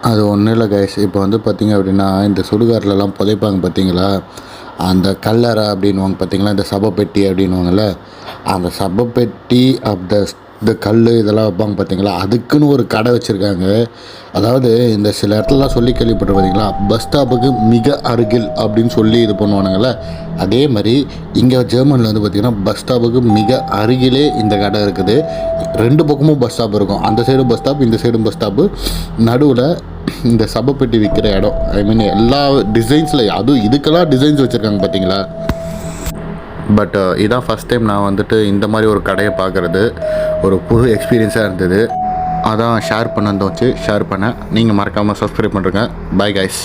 அது ஒன்றும் இல்லை கைஸ். இப்போ வந்து பார்த்திங்க அப்படின்னா இந்த சுடுகாட்டிலலாம் புதைப்பாங்க பார்த்தீங்களா, அந்த கல்லறை அப்படின்வாங்க பார்த்தீங்களா, இந்த சபப்பெட்டி அப்படின்வாங்கள்ல, அந்த சபப்பெட்டி இந்த கல் இதெல்லாம் வைப்பாங்க பார்த்தீங்களா, அதுக்குன்னு ஒரு கடை வச்சுருக்காங்க. அதாவது இந்த சில இடத்துலலாம் சொல்லி கேள்விப்பட்டு பார்த்தீங்களா, பஸ் ஸ்டாப்புக்கு மிக அருகில் அப்படின்னு சொல்லி இது பண்ணுவானுங்கள, அதே மாதிரி இங்கே ஜெர்மனியில் வந்து பார்த்திங்கன்னா பஸ் ஸ்டாப்புக்கு மிக அருகிலே இந்த கடை இருக்குது. ரெண்டு பக்கமும் பஸ் ஸ்டாப் இருக்கும். அந்த சைடும் பஸ் ஸ்டாப், இந்த சைடும் பஸ் ஸ்டாப்பு. நடுவில் இந்த சபப்பெட்டி விற்கிற இடம். ஐ மீன் எல்லா டிசைன்ஸில் அதுவும் இதுக்கெல்லாம் டிசைன்ஸ் வச்சுருக்காங்க பார்த்தீங்களா. பட் இதான் ஃபஸ்ட் டைம் நான் வந்துட்டு இந்த மாதிரி ஒரு கடையை பார்க்குறது. ஒரு புது எக்ஸ்பீரியன்ஸாக இருந்தது. அதான் ஷேர் பண்ண தோணுச்சு, ஷேர் பண்ணேன். நீங்கள் மறக்காமல் சப்ஸ்கிரைப் பண்ணுறேங்க. Bye guys.